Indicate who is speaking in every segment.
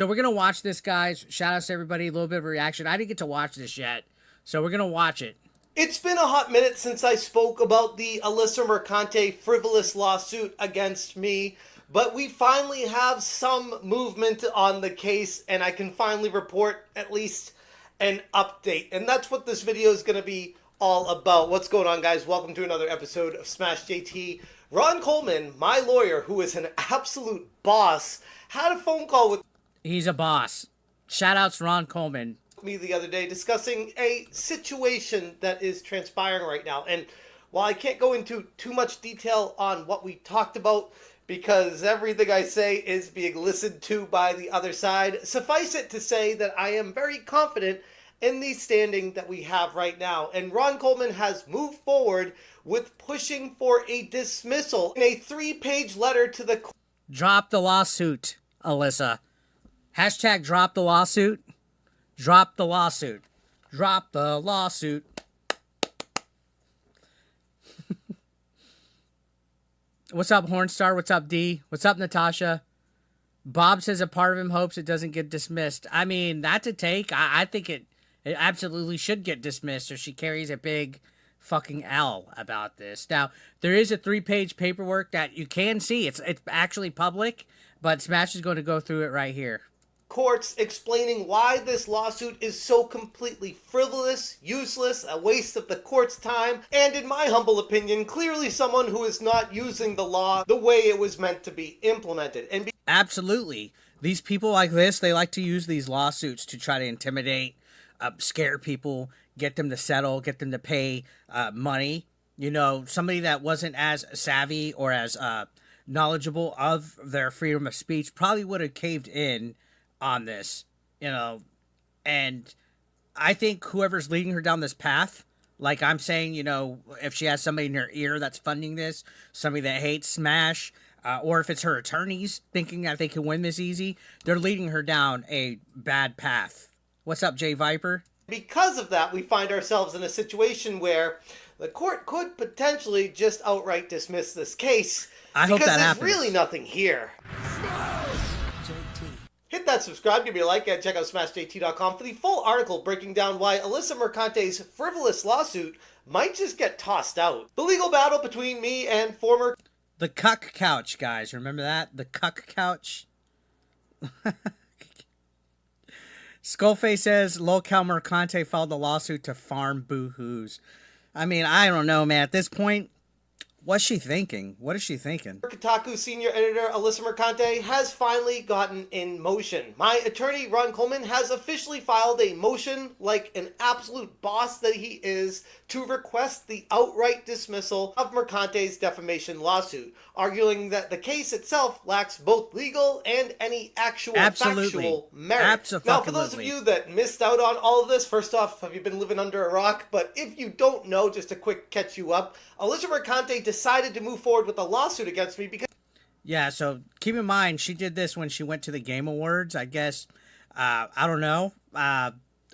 Speaker 1: So we're going to watch this, guys. Shout out to everybody. A little bit of a reaction. I didn't get to watch this yet, so we're going to watch it.
Speaker 2: It's been a hot minute since I spoke about the Alyssa Mercante frivolous lawsuit against me, but we finally have some movement on the case, and I can finally report at least an update. And that's what this video is going to be all about. What's going on, guys? Welcome to another episode of Smash JT. Ron Coleman, my lawyer, who is an absolute boss, had a phone call with
Speaker 1: He's a boss. Shout outs to Ron Coleman.
Speaker 2: Me the other day discussing a situation that is transpiring right now. And while I can't go into too much detail on what we talked about, because everything I say is being listened to by the other side, suffice it to say that I am very confident in the standing that we have right now. And Ron Coleman has moved forward with pushing for a dismissal in a 3-page letter to the court.
Speaker 1: Drop the lawsuit, Alyssa. Hashtag drop the lawsuit. Drop the lawsuit. Drop the lawsuit. What's up, Hornstar? What's up, D? What's up, Natasha? Bob says a part of him hopes it doesn't get dismissed. I mean, that's a take. I think it absolutely should get dismissed, or she carries a big fucking L about this. Now, there is a 3-page paperwork that you can see. It's actually public, but Smash is going to go through it right here.
Speaker 2: Courts explaining why this lawsuit is so completely frivolous, useless, a waste of the court's time, and in my humble opinion, clearly someone who is not using the law the way it was meant to be implemented.
Speaker 1: Absolutely. These people like this, they like to use these lawsuits to try to intimidate, scare people, get them to settle, get them to pay money. You know, somebody that wasn't as savvy or as knowledgeable of their freedom of speech probably would have caved in on this, you know, and I think whoever's leading her down this path, like I'm saying, you know, if she has somebody in her ear that's funding this, somebody that hates Smash, or if it's her attorneys thinking that they can win this easy, they're leading her down a bad path. What's up, Jay Viper?
Speaker 2: Because of that, we find ourselves in a situation where the court could potentially just outright dismiss this case.
Speaker 1: I hope that happens.
Speaker 2: Because there's really nothing here. Hit that subscribe, give me a like, and check out SmashJT.com for the full article breaking down why Alyssa Mercante's frivolous lawsuit might just get tossed out. The legal battle between me and former...
Speaker 1: The cuck couch, guys. Remember that? The cuck couch? Skullface says, LOLcal Mercante filed a lawsuit to farm boo-hoos. I mean, I don't know, man. At this point, what's she thinking? What is she thinking?
Speaker 2: Kotaku senior editor Alyssa Mercante has finally gotten in motion. My attorney, Ron Coleman, has officially filed a motion, like an absolute boss that he is, to request the outright dismissal of Mercante's defamation lawsuit, arguing that the case itself lacks both legal and any actual factual merit. Now, for those of you that missed out on all of this, first off, have you been living under a rock? But if you don't know, just a quick catch you up, Alyssa Mercante decided to move forward with a lawsuit against me because...
Speaker 1: Yeah, so keep in mind, she did this when she went to the Game Awards, I guess. I don't know.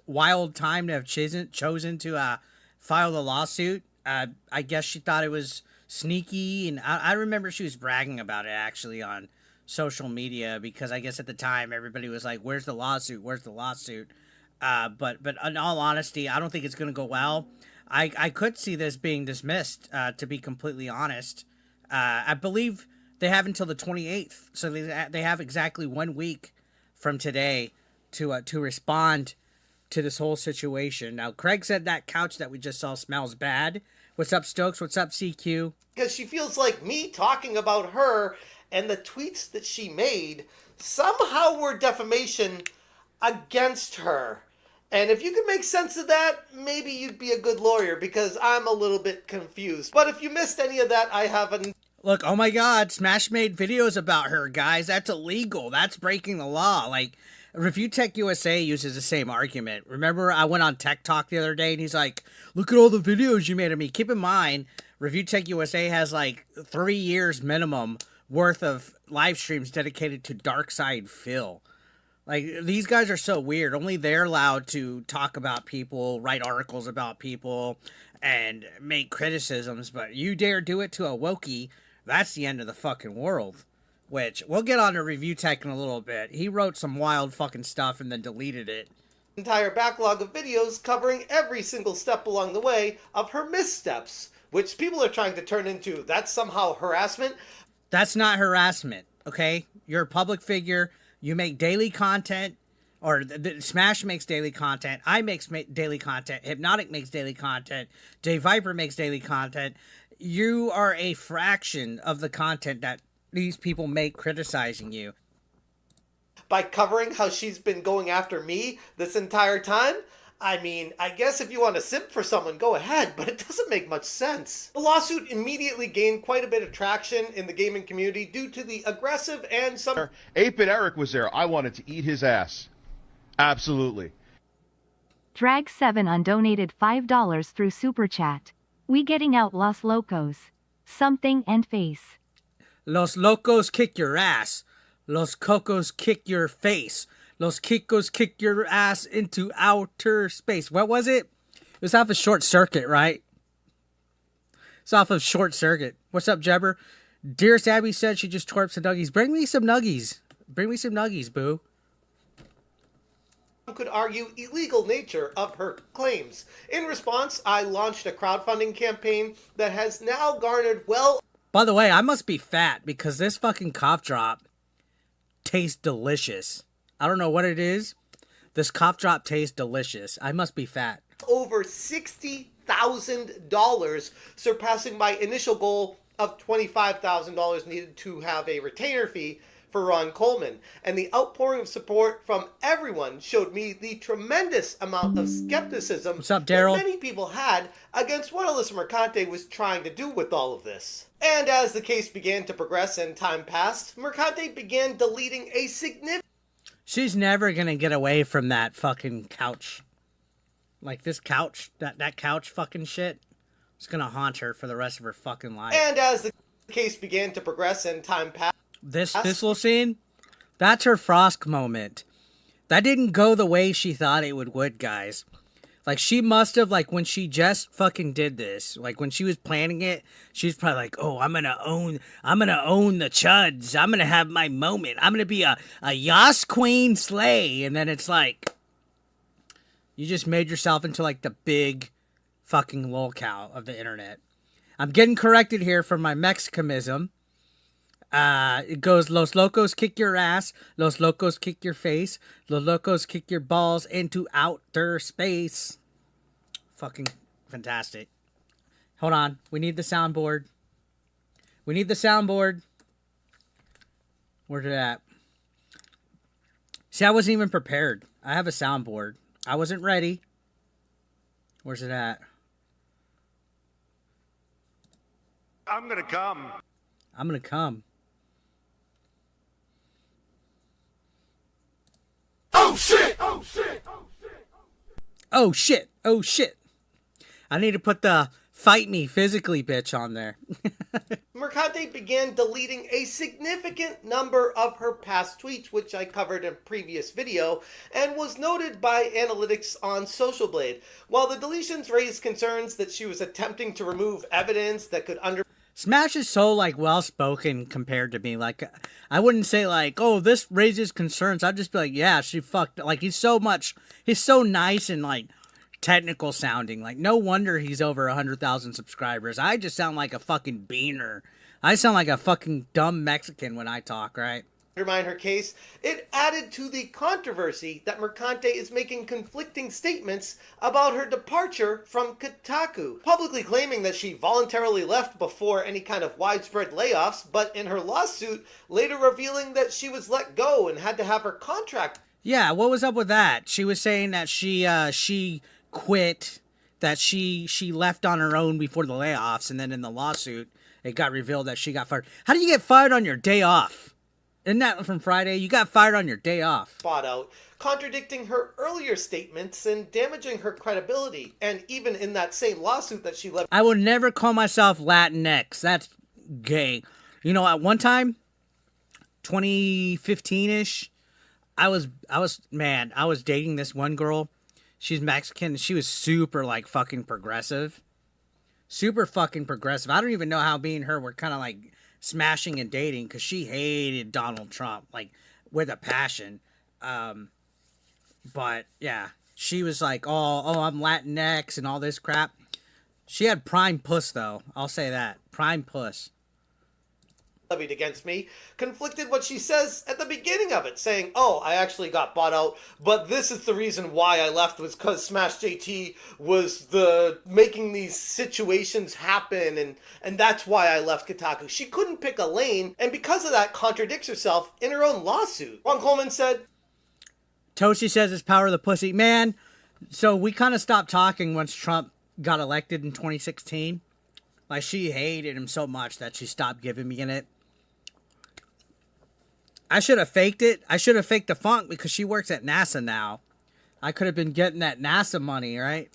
Speaker 1: Wild time to have chosen to file the lawsuit. I guess she thought it was sneaky, and I remember she was bragging about it, actually, on social media, because I guess at the time, everybody was like, where's the lawsuit? Where's the lawsuit? But in all honesty, I don't think it's going to go well. I could see this being dismissed, to be completely honest. I believe they have until the 28th, so they have exactly 1 week from today to respond to this whole situation. Now, Craig said that couch that we just saw smells bad. What's up, Stokes? What's up, CQ?
Speaker 2: Because she feels like me talking about her and the tweets that she made somehow were defamation against her. And if you could make sense of that, maybe you'd be a good lawyer, because I'm a little bit confused. But if you missed any of that, I haven't.
Speaker 1: Look, oh my God, Smash made videos about her, guys. That's illegal. That's breaking the law. Like, Review Tech USA uses the same argument. Remember, I went on Tech Talk the other day, and he's like, look at all the videos you made of me. Keep in mind, Review Tech USA has like 3 years minimum worth of live streams dedicated to Dark Side Phil. Like, these guys are so weird. Only they're allowed to talk about people, write articles about people, and make criticisms. But you dare do it to a Wokey, that's the end of the fucking world. which we'll get on to review tech in a little bit. He wrote some wild fucking stuff and then deleted it.
Speaker 2: Entire backlog of videos covering every single step along the way of her missteps, which people are trying to turn into that's somehow harassment.
Speaker 1: That's not harassment, okay? You're a public figure. You make daily content, or Smash makes daily content. I makes daily content. Hypnotic makes daily content. Dave Viper makes daily content. You are a fraction of the content that these people make criticizing you.
Speaker 2: By covering how she's been going after me this entire time? I mean, I guess if you want to simp for someone, go ahead, but it doesn't make much sense. The lawsuit immediately gained quite a bit of traction in the gaming community due to the aggressive and some...
Speaker 3: Ape and Eric was there. I wanted to eat his ass. Absolutely.
Speaker 4: Drag7 undonated $5 through Super Chat. We getting out Los Locos. Something and face.
Speaker 1: Los Locos kick your ass. Los Cocos kick your face. Los Kikos kick your ass into outer space. What was it? It was off of Short Circuit, right? It's off of Short Circuit. What's up, Jebber? Dearest Abby said she just tore up some nuggies. Bring me some nuggies. Bring me some nuggies, boo.
Speaker 2: Could argue illegal nature of her claims. In response, I launched a crowdfunding campaign that has now garnered well...
Speaker 1: By the way, I must be fat because this fucking cough drop tastes delicious. I don't know what it is. This cough drop tastes delicious. I must be fat.
Speaker 2: Over $60,000, surpassing my initial goal of $25,000 needed to have a retainer fee for Ron Coleman. And the outpouring of support from everyone showed me the tremendous amount of skepticism
Speaker 1: What's up, Daryl?
Speaker 2: that many people had against what Alyssa Mercante was trying to do with all of this. And as the case began to progress and time passed, Mercante began deleting a significant...
Speaker 1: She's never gonna get away from that fucking couch. Like this couch, that couch fucking shit. It's gonna haunt her for the rest of her fucking life.
Speaker 2: And as the case began to progress and time passed...
Speaker 1: This little scene, that's her Frosk moment. That didn't go the way she thought it would, guys. Like, she must have, like, when she just fucking did this, like, when she was planning it, she's probably like, oh, I'm gonna own the chuds. I'm gonna have my moment. I'm gonna be a Yas Queen slay. And then it's like, you just made yourself into, like, the big fucking lolcow of the internet. I'm getting corrected here for my Mexicanism. It goes, Los Locos kick your ass, Los Locos kick your face, Los Locos kick your balls into outer space. Fucking fantastic. Hold on. We need the soundboard. We need the soundboard. Where's it at? See, I wasn't even prepared. I have a soundboard. I wasn't ready. Where's it at?
Speaker 5: I'm gonna come.
Speaker 1: I'm gonna come.
Speaker 5: Oh shit! Oh shit! Oh shit!
Speaker 1: Oh shit! Oh shit! I need to put the fight me physically bitch on there.
Speaker 2: Mercante began deleting a significant number of her past tweets, which I covered in a previous video, and was noted by analytics on Social Blade. While the deletions raised concerns that she was attempting to remove evidence that could
Speaker 1: Smash is so, like, well-spoken compared to me. Like, I wouldn't say, like, oh, this raises concerns. I'd just be like, yeah, she fucked. Like, he's so nice and, like, technical sounding. Like, no wonder he's over 100,000 subscribers. I just sound like a fucking beaner. I sound like a fucking dumb Mexican when I talk, right?
Speaker 2: undermine her case, it added to the controversy that Mercante is making conflicting statements about her departure from Kotaku, publicly claiming that she voluntarily left before any kind of widespread layoffs, but in her lawsuit later revealing that she was let go and had to have her contract.
Speaker 1: Yeah, what was up with that? She was saying that she quit, that she left on her own before the layoffs, and then in the lawsuit, it got revealed that she got fired. How do you get fired on your day off? Isn't that from Friday? You got fired on your day off.
Speaker 2: Spot out, contradicting her earlier statements and damaging her credibility. And even in that same lawsuit that she left...
Speaker 1: I would never call myself Latinx. That's gay. You know, at one time, 2015-ish, I was dating this one girl. She's Mexican. She was super, like, fucking progressive. Super fucking progressive. I don't even know how me and her were kind of, like, smashing and dating because she hated Donald Trump, like, with a passion. But, yeah, she was like, oh, I'm Latinx and all this crap. She had prime puss, though. I'll say that. Prime puss.
Speaker 2: Levied against me, conflicted what she says at the beginning of it, saying, oh, I actually got bought out, but this is the reason why I left, was because Smash JT was the making these situations happen, and that's why I left Kotaku. She couldn't pick a lane, and because of that contradicts herself in her own lawsuit. Ron Coleman said,
Speaker 1: Toshi says it's power of the pussy. Man, so we kind of stopped talking once Trump got elected in 2016. Like, she hated him so much that she stopped giving me in it. I should have faked it. I should have faked the funk because she works at NASA now. I could have been getting that NASA money, right?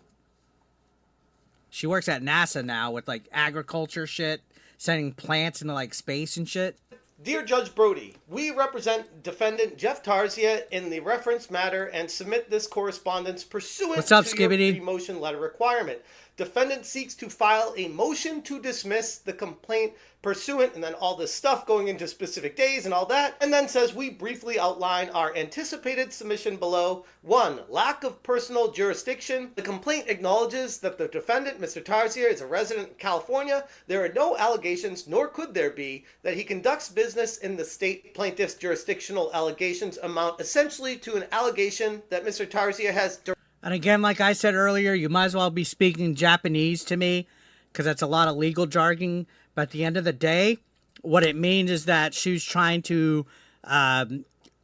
Speaker 1: She works at NASA now with, like, agriculture shit, sending plants into, like, space and shit.
Speaker 2: Dear Judge Brody, we represent defendant Jeff Tarzia in the reference matter and submit this correspondence pursuant
Speaker 1: What's up,
Speaker 2: to
Speaker 1: Skibbity?
Speaker 2: your pre-motion letter requirement. Defendant seeks to file a motion to dismiss the complaint pursuant, and then all this stuff going into specific days and all that, and then says we briefly outline our anticipated submission below. 1. Lack of personal jurisdiction. The complaint acknowledges that the defendant, Mr. Tarzia, is a resident of California. There are no allegations, nor could there be, that he conducts business in the state. Plaintiff's jurisdictional allegations amount essentially to an allegation that Mr. Tarzia has...
Speaker 1: And again, like I said earlier, you might as well be speaking Japanese to me because that's a lot of legal jargon. But at the end of the day, what it means is that she was trying to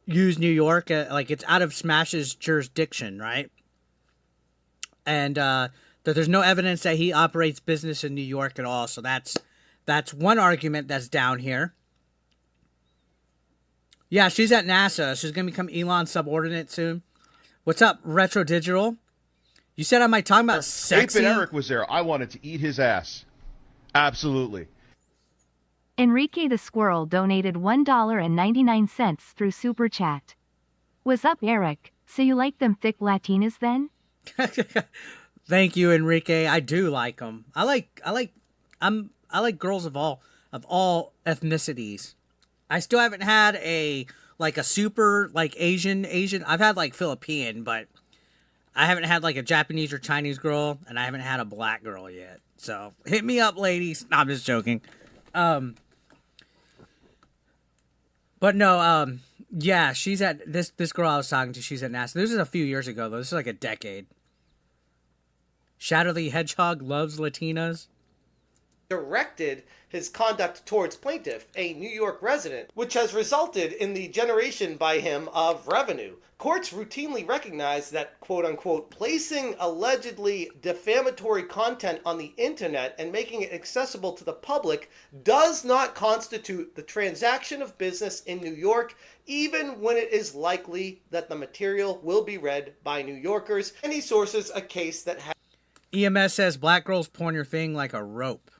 Speaker 1: use New York, like it's out of Smash's jurisdiction, right? And that there's no evidence that he operates business in New York at all. So that's one argument that's down here. Yeah, she's at NASA. She's going to become Elon's subordinate soon. What's up, Retro Digital? You said I might talk about sexy.
Speaker 3: Ape and Eric was there. I wanted to eat his ass. Absolutely.
Speaker 4: Enrique the Squirrel donated $1.99 through Super Chat. What's up, Eric? So you like them thick Latinas then?
Speaker 1: Thank you, Enrique. I do like them. I like girls of all ethnicities. I still haven't had a super like Asian. I've had like Philippine, but I haven't had like a Japanese or Chinese girl, and I haven't had a black girl yet. So hit me up, ladies. No, I'm just joking. But no, yeah, she's at this girl I was talking to. She's at NASA. This is a few years ago though. This is like a decade. Shadow the Hedgehog loves Latinas.
Speaker 2: Directed his conduct towards plaintiff, a New York resident, which has resulted in the generation by him of revenue. Courts routinely recognize that, quote-unquote, placing allegedly defamatory content on the internet and making it accessible to the public does not constitute the transaction of business in New York, even when it is likely that the material will be read by New Yorkers. And he sources a case that has...
Speaker 1: EMS says black girls porn your thing like a rope.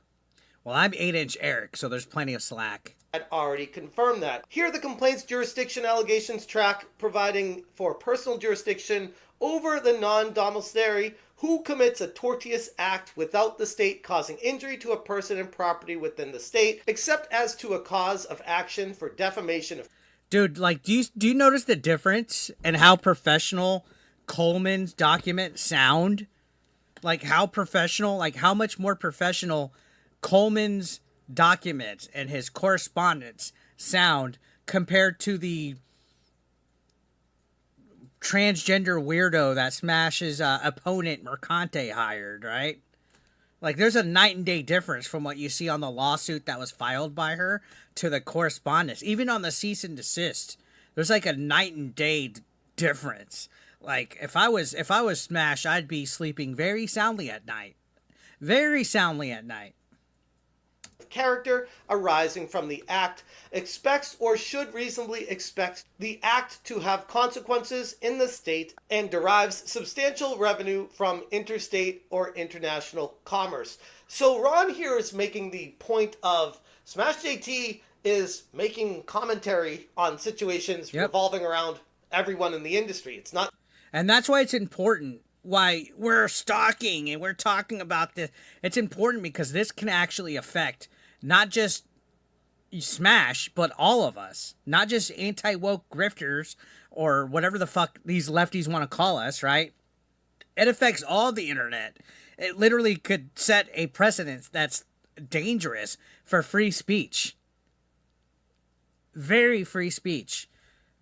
Speaker 1: Well, I'm 8-inch Eric, so there's plenty of slack.
Speaker 2: Had already confirmed that. Here the complaint's jurisdiction allegations track, providing for personal jurisdiction over the non-domiciliary who commits a tortious act without the state causing injury to a person and property within the state, except as to a cause of action for defamation of...
Speaker 1: Dude, like, do you notice the difference in how professional Coleman's documents sound? Like, how professional, like, how much more professional Coleman's documents and his correspondence sound compared to the transgender weirdo that Smash's opponent Mercante hired, right? Like, there's a night and day difference from what you see on the lawsuit that was filed by her to the correspondence. Even on the cease and desist, there's like a night and day difference. Like, if I was Smash, I'd be sleeping very soundly at night. Very soundly at night.
Speaker 2: Character arising from the act, expects or should reasonably expect the act to have consequences in the state, and derives substantial revenue from interstate or international commerce. So Ron here is making the point of Smash JT is making commentary on situations revolving around everyone in the industry. It's not...
Speaker 1: And that's why it's important. Why we're stalking and we're talking about this. It's important because this can actually affect not just smash, but all of us, not just anti-woke grifters or whatever the fuck these lefties want to call us, right? It affects all the internet. It literally could set a precedent that's dangerous for free speech. Very free speech.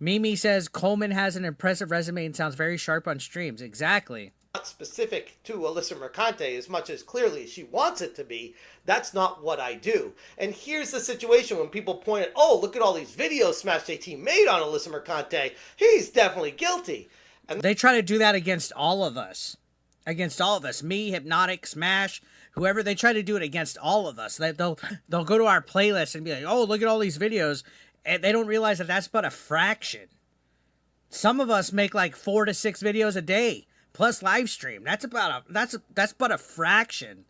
Speaker 1: Mimi says Coleman has an impressive resume and sounds very sharp on streams. Exactly.
Speaker 2: Not specific to Alyssa Mercante as much as clearly she wants it to be. That's not what I do. And here's the situation when people point at, oh, look at all these videos Smash JT made on Alyssa Mercante. He's definitely guilty. And
Speaker 1: they try to do that against all of us. Against all of us. Me, Hypnotic, Smash, whoever. They try to do it against all of us. They'll go to our playlist and be like, oh, look at all these videos. And they don't realize that that's but a fraction. Some of us make like 4 to 6 videos a day. Plus live stream. That's but a fraction.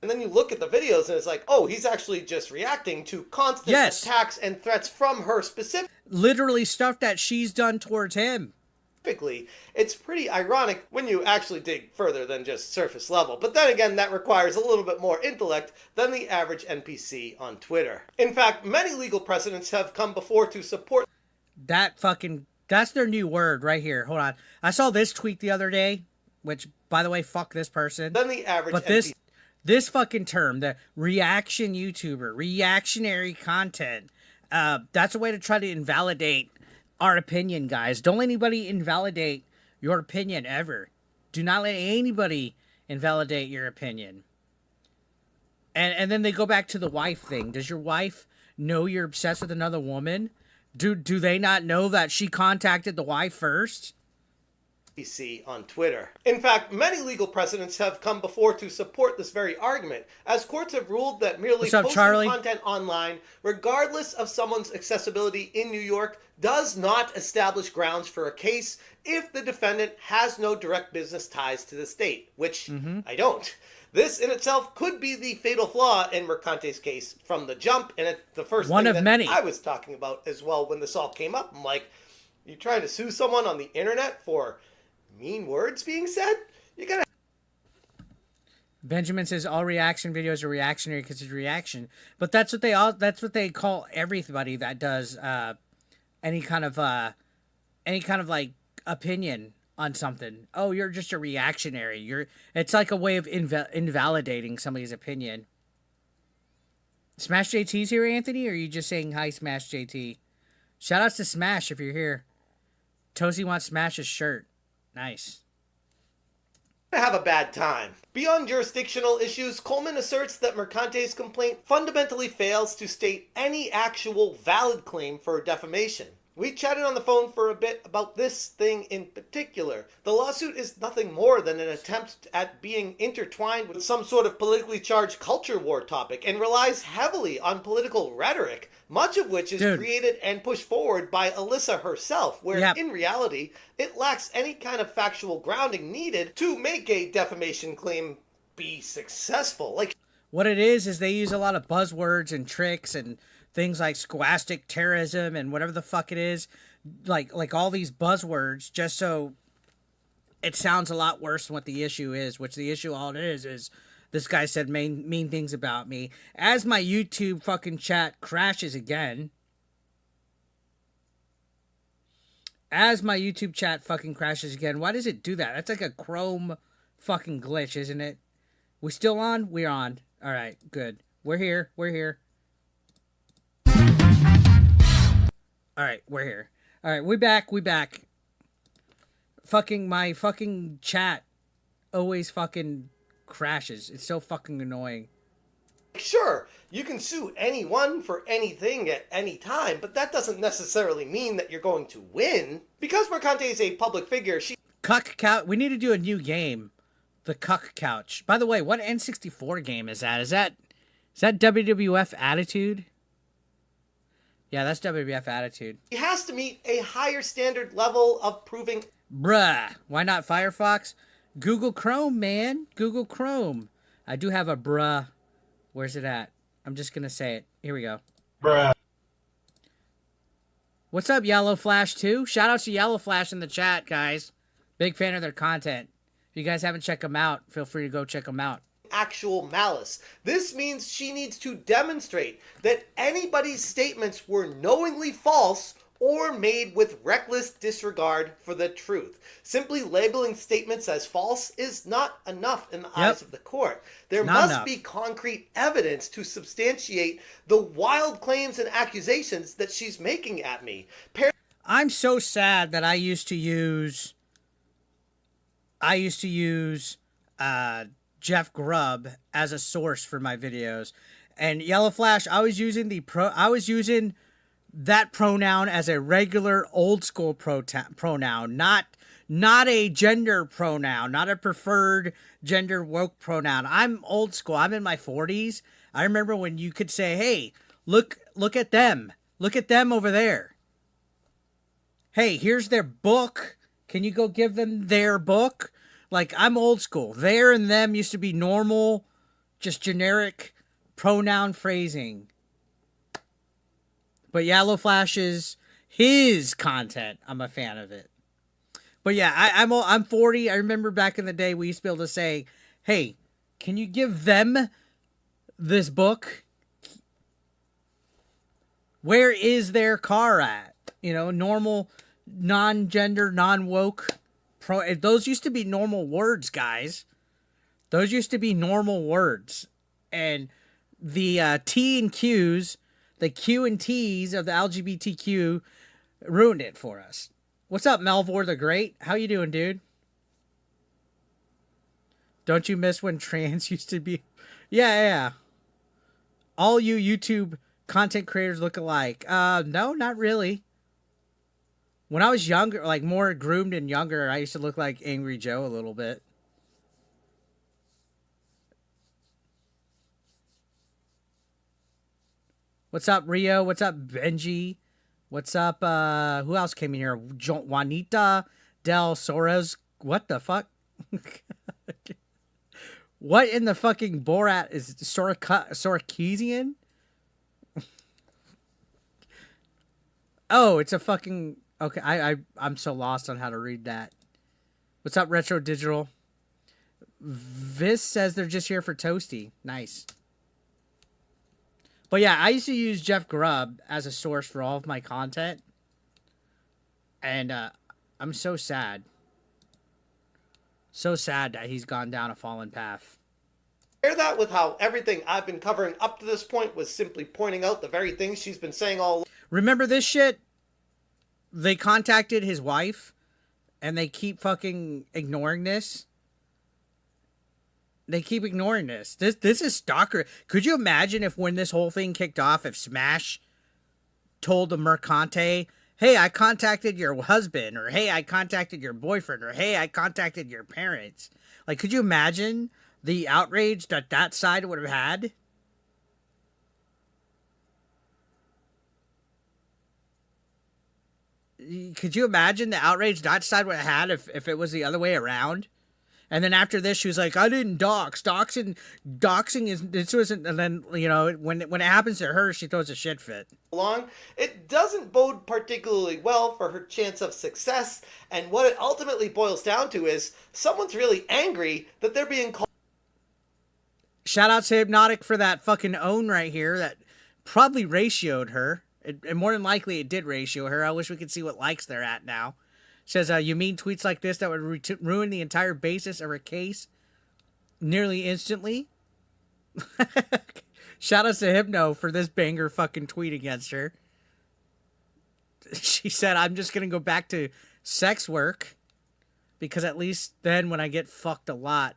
Speaker 2: And then you look at the videos and it's like, oh, he's actually just reacting to constant attacks and threats from her specifically.
Speaker 1: Literally stuff that she's done towards him.
Speaker 2: It's pretty ironic when you actually dig further than just surface level. But then again, that requires a little bit more intellect than the average NPC on Twitter. In fact, many legal precedents have come before to support
Speaker 1: that's their new word right here. Hold on. I saw this tweet the other day, which, by the way, fuck this person.
Speaker 2: Than the average
Speaker 1: but this fucking term, the reaction YouTuber, reactionary content, that's a way to try to invalidate our opinion, guys. Don't let anybody invalidate your opinion ever. Do not let anybody invalidate your opinion. And then they go back to the wife thing. Does your wife know you're obsessed with another woman? Do they not know that she contacted the wife first?
Speaker 2: On Twitter. In fact, many legal precedents have come before to support this very argument, as courts have ruled that merely posting content online, regardless of someone's accessibility in New York, does not establish grounds for a case if the defendant has no direct business ties to the state, which I don't. This in itself could be the fatal flaw in Mercante's case from the jump, and it's the first thing that many I was talking about as well when this all came up. I'm like, you trying to sue someone on the internet for mean words being said? You gotta.
Speaker 1: Benjamin says all reaction videos are reactionary because it's reaction, but that's what they call everybody that does any kind of like opinion on something. Oh, you're just a reactionary. It's like a way of invalidating somebody's opinion. Smash JT's here, Anthony, or are you just saying hi, Smash JT? Shout outs to Smash if you're here. Tozy wants Smash's shirt. Nice.
Speaker 2: Have a bad time. Beyond jurisdictional issues, Coleman asserts that Mercante's complaint fundamentally fails to state any actual valid claim for defamation. We chatted on the phone for a bit about this thing in particular. The lawsuit is nothing more than an attempt at being intertwined with some sort of politically charged culture war topic and relies heavily on political rhetoric, much of which is created and pushed forward by Alyssa herself, where in reality, it lacks any kind of factual grounding needed to make a defamation claim be successful. Like,
Speaker 1: what it is they use a lot of buzzwords and tricks and things like scholastic terrorism and whatever the fuck it is, like all these buzzwords, just so it sounds a lot worse than what the issue is, which the issue all it is this guy said mean things about me. As my YouTube fucking chat crashes again. As my YouTube chat fucking crashes again. Why does it do that? That's like a Chrome fucking glitch, isn't it? We still on? We're on. All right, good. We're here. All right, we're here. All right, we back. Fucking my fucking chat always fucking crashes. It's so fucking annoying.
Speaker 2: Sure, you can sue anyone for anything at any time, but that doesn't necessarily mean that you're going to win. Because Mercante is a public figure,
Speaker 1: Cuck Couch. We need to do a new game. The Cuck Couch. By the way, what N64 game is that? Is that WWF Attitude? Yeah, that's WWF Attitude.
Speaker 2: He has to meet a higher standard level of proving.
Speaker 1: Bruh. Why not Firefox? Google Chrome, man. Google Chrome. I do have a bruh. Where's it at? I'm just going to say it. Here we go.
Speaker 5: Bruh.
Speaker 1: What's up, Yellow Flash 2? Shout out to Yellow Flash in the chat, guys. Big fan of their content. If you guys haven't checked them out, feel free to go check them out.
Speaker 2: actual malice. This means she needs to demonstrate that anybody's statements were knowingly false or made with reckless disregard for the truth. Simply labeling statements as false is not enough in the eyes of the court. There must be concrete evidence to substantiate the wild claims and accusations that she's making at me.
Speaker 1: I'm so sad that I used to use Jeff Grubb as a source for my videos, and Yellow Flash, I was using that pronoun as a regular old school pronoun, not a gender pronoun, not a preferred gender woke pronoun. I'm old school. I'm in my 40s. I remember when you could say, "Hey, look at them. Look at them over there. Hey, here's their book. Can you go give them their book?" Like, I'm old school. There and them used to be normal, just generic pronoun phrasing. But Yellow Flash's, his content, I'm a fan of it. But yeah, I'm 40. I remember back in the day we used to be able to say, "Hey, can you give them this book? Where is their car at?" You know, normal, non-gender, non-woke. Those used to be normal words, guys. Those used to be normal words. And the T and Qs, the Q and T's of the LGBTQ ruined it for us. What's up, Melvor the Great? How you doing, dude? Don't you miss when trans used to be... Yeah. All you YouTube content creators look alike. No, not really. When I was younger, like more groomed and younger, I used to look like Angry Joe a little bit. What's up, Rio? What's up, Benji? What's up, who else came in here? Juanita Del Soros. What the fuck? What in the fucking Borat is Sorokesian? Oh, it's a fucking... Okay, I'm so lost on how to read that. What's up, Retro Digital? Vis says they're just here for Toasty. Nice. But yeah, I used to use Jeff Grubb as a source for all of my content. And I'm so sad. So sad that he's gone down a fallen path.
Speaker 2: Compare that with how everything I've been covering up to this point was simply pointing out the very things she's been saying all...
Speaker 1: Remember this shit? They contacted his wife, and they keep fucking ignoring this. They keep ignoring this. This is stalker. Could you imagine if when this whole thing kicked off, if Smash told the Mercante, "Hey, I contacted your husband," or "Hey, I contacted your boyfriend," or "Hey, I contacted your parents." Like, could you imagine the outrage that side would have had? Could you imagine the outrage that side would have had if it was the other way around? And then after this, she was like, "I didn't dox. Doxing is this wasn't." And then, you know, when it happens to her, she throws a shit fit.
Speaker 2: It doesn't bode particularly well for her chance of success. And what it ultimately boils down to is someone's really angry that they're being called.
Speaker 1: Shout out to Hypnotic for that fucking own right here that probably ratioed her. And more than likely it did ratio her. I wish we could see what likes they're at now. Says, you mean tweets like this that would ruin the entire basis of her case nearly instantly? Shout out to Hypno for this banger fucking tweet against her. She said, "I'm just going to go back to sex work because at least then when I get fucked a lot,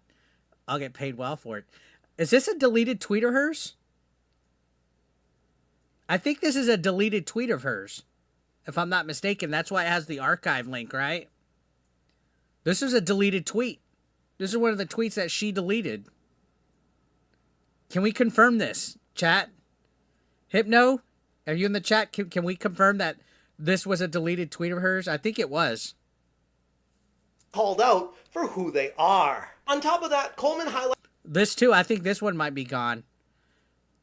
Speaker 1: I'll get paid well for it." Is this a deleted tweet of hers? I think this is a deleted tweet of hers. If I'm not mistaken, that's why it has the archive link, right? This is a deleted tweet. This is one of the tweets that she deleted. Can we confirm this, chat? Hypno, are you in the chat? Can we confirm that this was a deleted tweet of hers? I think it was.
Speaker 2: Called out for who they are. On top of that, Coleman highlighted...
Speaker 1: This too, I think this one might be gone.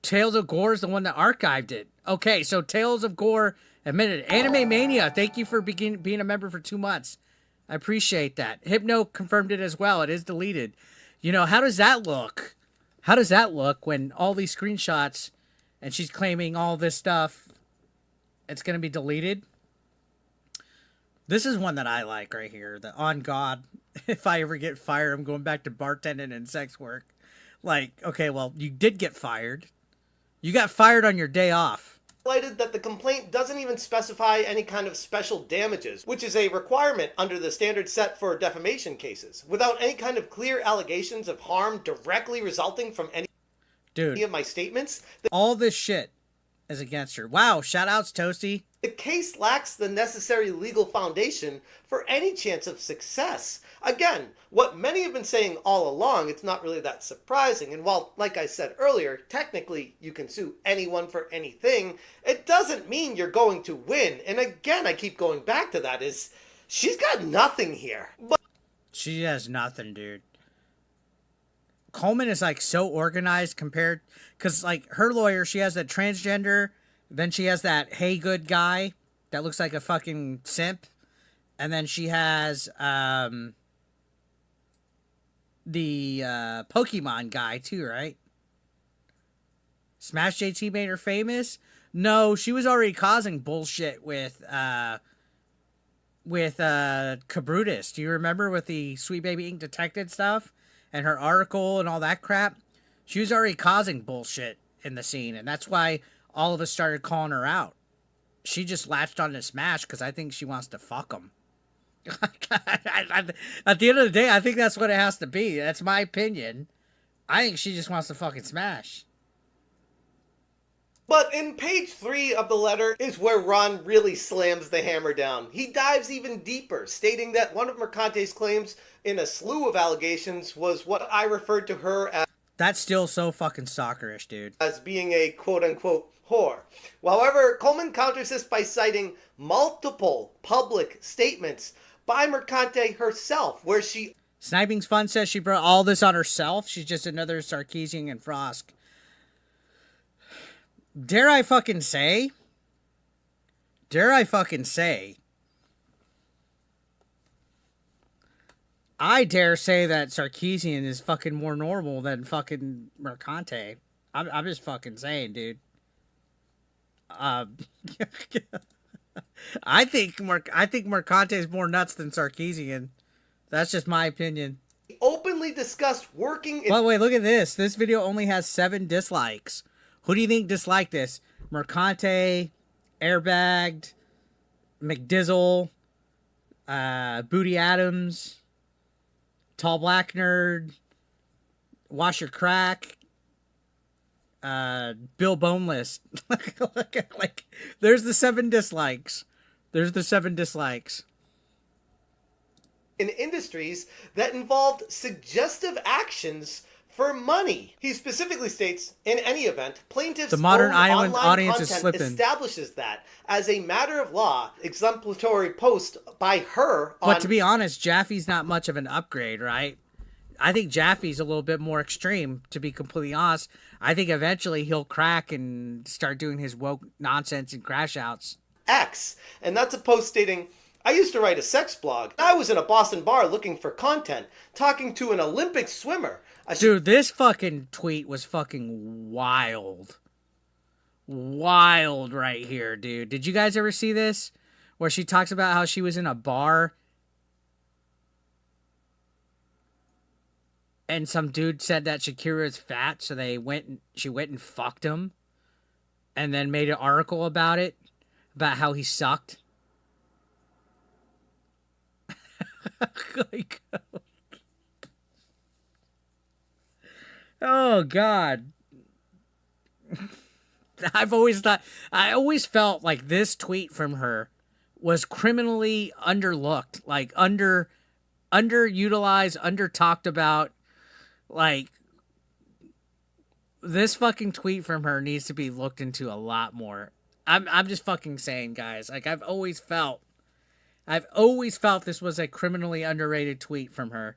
Speaker 1: Tales of Gore is the one that archived it. Okay, so Tales of Gore admitted. Anime Mania, thank you for being a member for 2 months. I appreciate that. Hypno confirmed it as well. It is deleted. You know, how does that look? How does that look when all these screenshots and she's claiming all this stuff, it's going to be deleted? This is one that I like right here. The on God, if I ever get fired, I'm going back to bartending and sex work. Like, okay, well, you did get fired. You got fired on your day off.
Speaker 2: Highlighted that the complaint doesn't even specify any kind of special damages, which is a requirement under the standard set for defamation cases, without any kind of clear allegations of harm directly resulting from any of my statements.
Speaker 1: All this shit is against her. Wow, shout outs, Toasty.
Speaker 2: The case lacks the necessary legal foundation for any chance of success. Again, what many have been saying all along, it's not really that surprising. And while, like I said earlier, technically you can sue anyone for anything, it doesn't mean you're going to win. And again, I keep going back to that, is she's got nothing here. But
Speaker 1: she has nothing, dude. Coleman is like so organized compared, because like her lawyer, she has that transgender, then she has that hey good guy that looks like a fucking simp, and then she has the Pokemon guy too, right? Smash JT made her famous. No, she was already causing bullshit with Cabrutus. Do you remember with the Sweet Baby Ink Detected stuff and her article and all that crap? She was already causing bullshit in the scene, and that's why all of us started calling her out. She just latched on to Smash because I think she wants to fuck him. At the end of the day, I think that's what it has to be. That's my opinion. I think she just wants to fucking Smash.
Speaker 2: But in page 3 of the letter is where Ron really slams the hammer down. He dives even deeper, stating that one of Mercante's claims in a slew of allegations was what I referred to her as...
Speaker 1: That's still so fucking stalkerish, dude.
Speaker 2: ...as being a quote-unquote whore. However, Coleman counters this by citing multiple public statements by Mercante herself, where she...
Speaker 1: Sniping's Fun says she brought all this on herself. She's just another Sarkeesian and Frosk. Dare I fucking say? I dare say that Sarkeesian is fucking more normal than fucking Mercante. I'm just fucking saying, dude. I think Mercante is more nuts than Sarkeesian. That's just my opinion.
Speaker 2: Openly discussed working in...
Speaker 1: By the way, look at this. This video only has 7 dislikes. Who do you think disliked this? Mercante, Airbagged, McDizzle, Booty Adams, Tall Black Nerd, Wash Your Crack, Bill Boneless. like, there's the 7 dislikes.
Speaker 2: In industries that involved suggestive actions for money. He specifically states, in any event, plaintiff's
Speaker 1: the modern
Speaker 2: own
Speaker 1: audience is
Speaker 2: content
Speaker 1: slipping.
Speaker 2: Establishes that, as a matter of law, exemplary post by her on...
Speaker 1: But to be honest, Jaffe's not much of an upgrade, right? I think Jaffe's a little bit more extreme, to be completely honest. I think eventually he'll crack and start doing his woke nonsense and crash outs.
Speaker 2: X, and that's a post stating, I used to write a sex blog. I was in a Boston bar looking for content, talking to an Olympic swimmer.
Speaker 1: Dude, this fucking tweet was fucking wild. Wild right here, dude. Did you guys ever see this? Where she talks about how she was in a bar and some dude said that Shakira is fat, so she went and fucked him and then made an article about it, about how he sucked. Like, oh God. I always felt like this tweet from her was criminally underlooked, like underutilized, under talked about. Like, this fucking tweet from her needs to be looked into a lot more. I'm just fucking saying, guys. Like, I've always felt this was a criminally underrated tweet from her.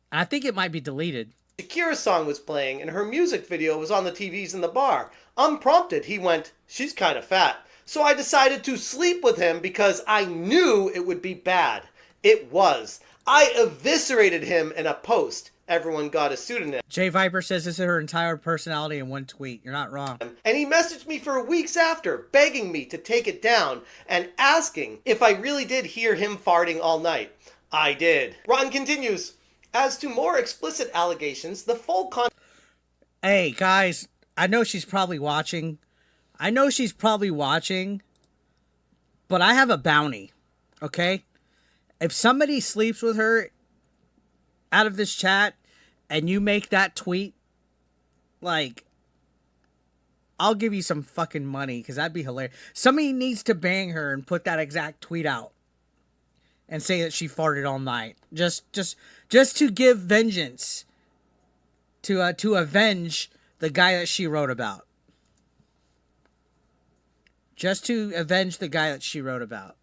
Speaker 1: And I think it might be deleted.
Speaker 2: Shakira's song was playing and her music video was on the TVs in the bar. Unprompted, he went, she's kind of fat. So I decided to sleep with him because I knew it would be bad. It was. I eviscerated him in a post. Everyone got a pseudonym.
Speaker 1: Jay Viper says this is her entire personality in one tweet. You're not wrong.
Speaker 2: And he messaged me for weeks after, begging me to take it down and asking if I really did hear him farting all night. I did. Ron continues, as to more explicit allegations, the full context...
Speaker 1: Hey, guys, I know she's probably watching. But I have a bounty, okay? If somebody sleeps with her out of this chat and you make that tweet, like, I'll give you some fucking money because that'd be hilarious. Somebody needs to bang her and put that exact tweet out and say that she farted all night. Just to give vengeance, to avenge the guy that she wrote about. Just to avenge the guy that she wrote about.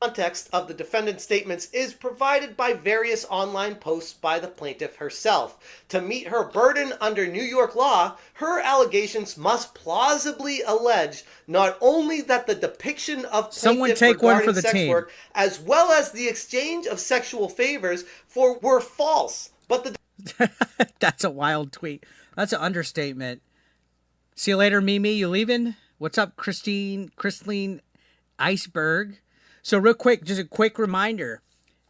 Speaker 2: Context of the defendant's statements is provided by various online posts by the plaintiff herself. To meet her burden under New York law, her allegations must plausibly allege not only that the depiction of plaintiff regarding sex work, as well as the exchange of sexual favors were false, but the...
Speaker 1: That's a wild tweet. That's an understatement. See you later, Mimi. You leaving? What's up, Christine Iceberg? So real quick, just a quick reminder.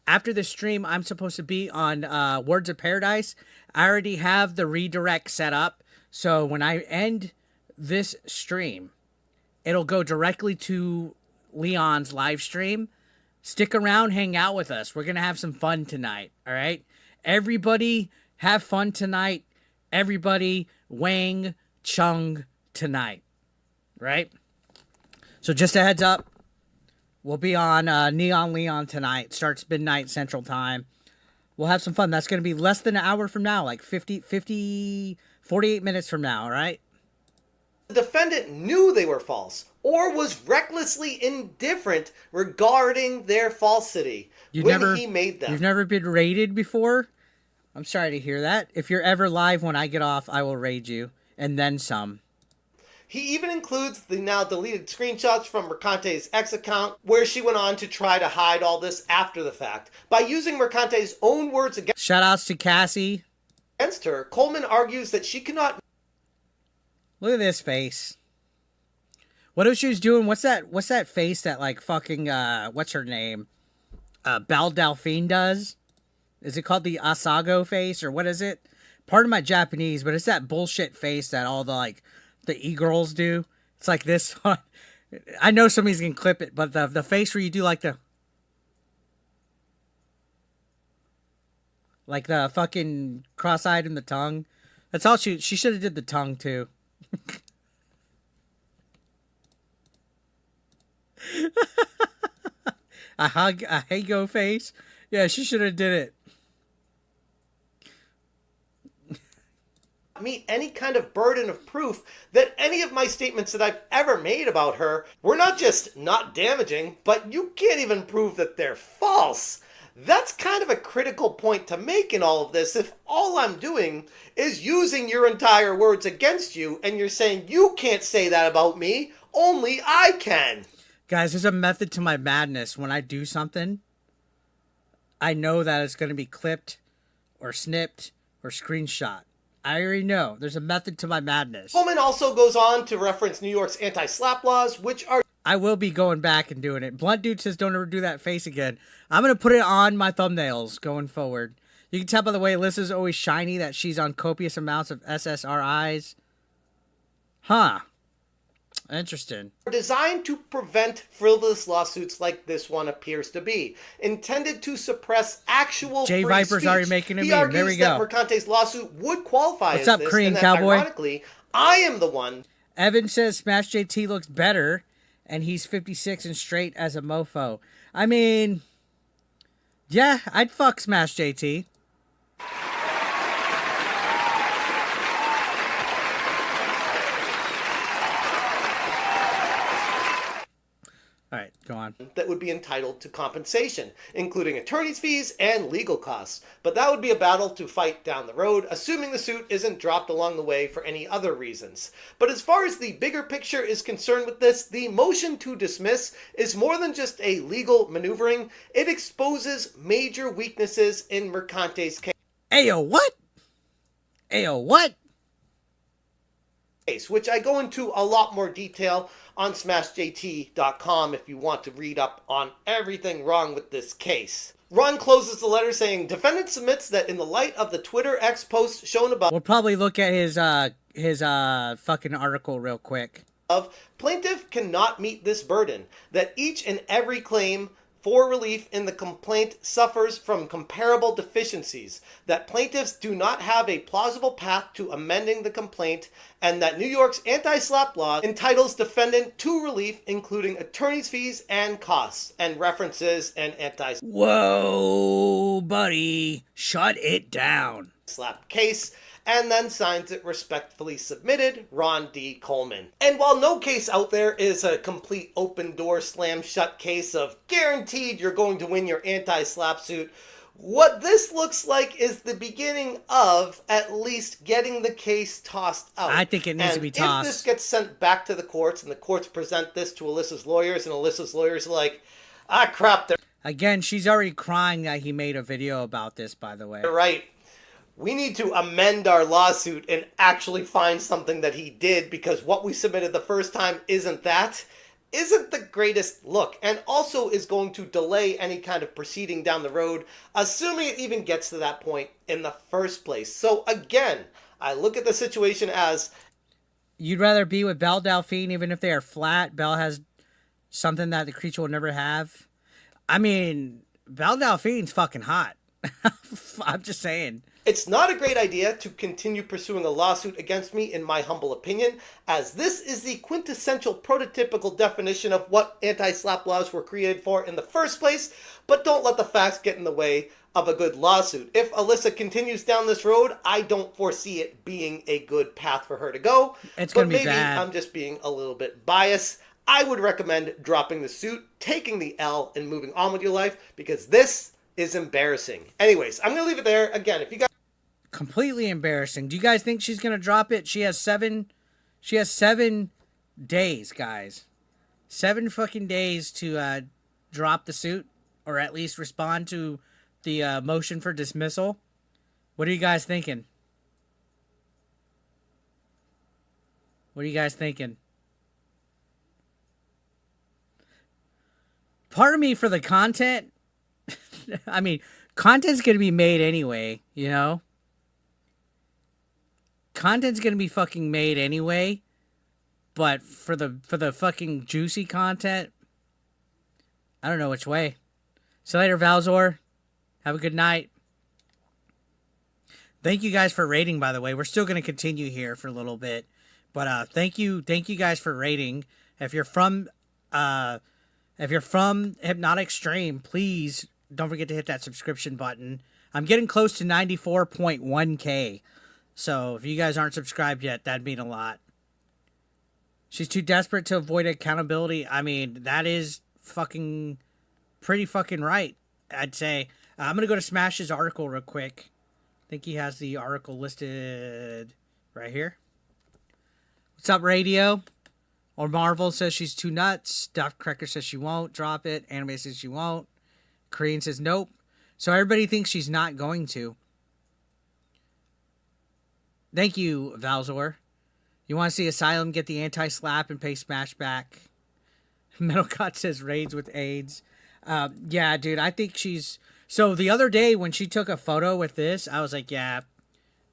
Speaker 1: After the stream, I'm supposed to be on Words of Paradise. I already have the redirect set up. So when I end this stream, it'll go directly to Leon's live stream. Stick around, hang out with us. We're going to have some fun tonight, all right? Everybody have fun tonight. Everybody Wang Chung tonight, right? So just a heads up. We'll be on Neon Leon tonight. Starts midnight Central Time. We'll have some fun. That's going to be less than an hour from now, like 48 minutes from now, all right?
Speaker 2: The defendant knew they were false or was recklessly indifferent regarding their falsity he made them.
Speaker 1: You've never been raided before? I'm sorry to hear that. If you're ever live when I get off, I will raid you, and then some.
Speaker 2: He even includes the now deleted screenshots from Mercante's ex account, where she went on to try to hide all this after the fact. By using Mercante's own words against...
Speaker 1: Shoutouts to Cassie.
Speaker 2: ...against her, Coleman argues that she cannot...
Speaker 1: Look at this face. What if she was doing... What's that face that, like, fucking, what's her name? Belle Delphine does? Is it called the Asago face, or what is it? Pardon my Japanese, but it's that bullshit face that all the, like... the e-girls do. It's like this. I know somebody's gonna clip it, but the face where you do like the fucking cross-eyed in the tongue. That's all she should have did the tongue too. a Hago face. Yeah, she should have did it.
Speaker 2: Meet any kind of burden of proof that any of my statements that I've ever made about her were not just not damaging, but you can't even prove that they're false. That's kind of a critical point to make in all of this if all I'm doing is using your entire words against you and you're saying you can't say that about me, only I can.
Speaker 1: Guys, there's a method to my madness. When I do something, I know that it's going to be clipped or snipped or screenshot. I already know. There's a method to my madness.
Speaker 2: Coleman also goes on to reference New York's anti-SLAPP laws, which are...
Speaker 1: I will be going back and doing it. Blunt Dude says don't ever do that face again. I'm going to put it on my thumbnails going forward. You can tell by the way Alyssa's always shiny that she's on copious amounts of SSRIs. Huh. Interesting.
Speaker 2: Designed to prevent frivolous lawsuits like this one appears to be, intended to suppress actual
Speaker 1: Jay
Speaker 2: free
Speaker 1: Viper's
Speaker 2: speech.
Speaker 1: already making a
Speaker 2: He
Speaker 1: meme.
Speaker 2: argues
Speaker 1: There we
Speaker 2: that
Speaker 1: go.
Speaker 2: Mercante's lawsuit would qualify
Speaker 1: What's
Speaker 2: as
Speaker 1: up,
Speaker 2: this,
Speaker 1: Korean
Speaker 2: and that
Speaker 1: Cowboy?
Speaker 2: ironically, I am the one.
Speaker 1: Evan says Smash JT looks better, and he's 56 and straight as a mofo. I mean, yeah, I'd fuck Smash JT. All right, Go on.
Speaker 2: that would be entitled to compensation, including attorney's fees and legal costs. But that would be a battle to fight down the road, assuming the suit isn't dropped along the way for any other reasons. But as far as the bigger picture is concerned with this, the motion to dismiss is more than just a legal maneuvering. It exposes major weaknesses in Mercante's case.
Speaker 1: Ayo, what? Ayo, what?
Speaker 2: Which I go into a lot more detail on smashjt.com if you want to read up on everything wrong with this case. Ron closes the letter saying, defendant submits that in the light of the Twitter X post shown above,
Speaker 1: We'll probably look at his fucking article real quick.
Speaker 2: Plaintiff cannot meet this burden, that each and every claim for relief in the complaint suffers from comparable deficiencies, that plaintiffs do not have a plausible path to amending the complaint, and that New York's anti-SLAPP law entitles defendant to relief, including attorney's fees and costs, and references an anti-SLAPP
Speaker 1: Whoa, buddy. Shut it down.
Speaker 2: case, and then signs it respectfully submitted, Ron D. Coleman. And while no case out there is a complete open door slam shut case of guaranteed you're going to win your anti-SLAPP suit, what this looks like is the beginning of at least getting the case tossed out.
Speaker 1: I think it needs to be tossed.
Speaker 2: If this gets sent back to the courts and the courts present this to Alyssa's lawyers and Alyssa's lawyers are like, ah crap, they're
Speaker 1: Again, she's already crying that he made a video about this, by the way.
Speaker 2: right. We need to amend our lawsuit and actually find something that he did, because what we submitted the first time isn't the greatest look, and also is going to delay any kind of proceeding down the road, assuming it even gets to that point in the first place. So again, I look at the situation as,
Speaker 1: You'd rather be with Belle Delphine even if they are flat. Belle has something that the creature will never have. I mean, Belle Delphine's fucking hot. I'm just saying.
Speaker 2: it's not a great idea to continue pursuing a lawsuit against me, in my humble opinion, as this is the quintessential prototypical definition of what anti-SLAPP laws were created for in the first place, but don't let the facts get in the way of a good lawsuit. If Alyssa continues down this road, I don't foresee it being a good path for her to go.
Speaker 1: It's going to be
Speaker 2: maybe
Speaker 1: bad.
Speaker 2: I'm just being a little bit biased. I would recommend dropping the suit, taking the L, and moving on with your life, because this is embarrassing. Anyways, I'm going to leave it there. Again, if you guys...
Speaker 1: Completely embarrassing. Do you guys think she's going to drop it? She has 7 days, guys. 7 fucking days to drop the suit, or at least respond to the motion for dismissal. What are you guys thinking? What are you guys thinking? Part of me for the content, I mean, content's going to be made anyway, you know? Content's going to be fucking made anyway, but for the fucking juicy content, I don't know which way. See you later, Valzor. Have a good night. Thank you guys for rating, by the way. We're still going to continue here for a little bit, but thank you guys for rating. If you're from Hypnotic Stream, please don't forget to hit that subscription button. I'm getting close to 94.1K. So if you guys aren't subscribed yet, that'd mean a lot. She's too desperate to avoid accountability. I mean, that is fucking pretty fucking right, I'd say. I'm going to go to Smash's article real quick. I think he has the article listed right here. What's up, Radio? Or Marvel says she's too nuts. Stuffed Cracker says she won't drop it. Anime says she won't. Korean says nope. So everybody thinks she's not going to. Thank you, Valzor. You want to see Asylum get the anti-SLAPP and pay Smash back? Metalcott says raids with AIDS. Yeah, dude, I think she's... So the other day when she took a photo with this, I was like, yeah,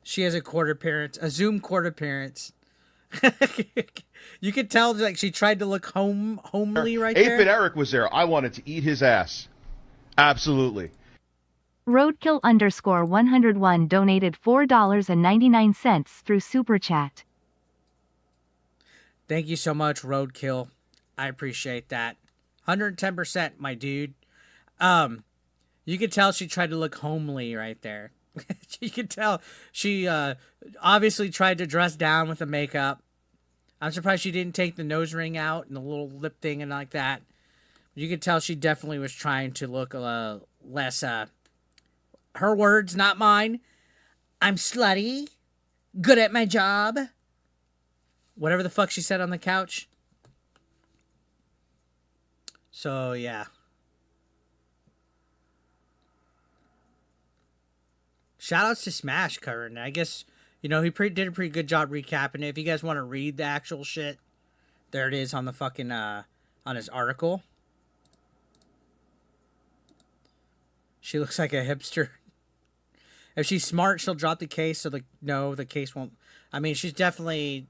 Speaker 1: she has a court appearance, a Zoom court appearance. You could tell like she tried to look homely right there.
Speaker 3: 8-Bit Eric was there. I wanted to eat his ass. Absolutely.
Speaker 4: Roadkill _101 donated $4.99 through Super Chat.
Speaker 1: Thank you so much, Roadkill. I appreciate that. 110%, my dude. You could tell she tried to look homely right there. You could tell she obviously tried to dress down with the makeup. I'm surprised she didn't take the nose ring out and the little lip thing and like that. You could tell she definitely was trying to look less, her words, not mine. I'm slutty, good at my job. Whatever the fuck she said on the couch. So, yeah. Shoutouts to Smash covering it. I guess, you know, he did a pretty good job recapping it. If you guys want to read the actual shit, there it is on the fucking, on his article. She looks like a hipster. If she's smart, she'll drop the case so the case won't. I mean, she's definitely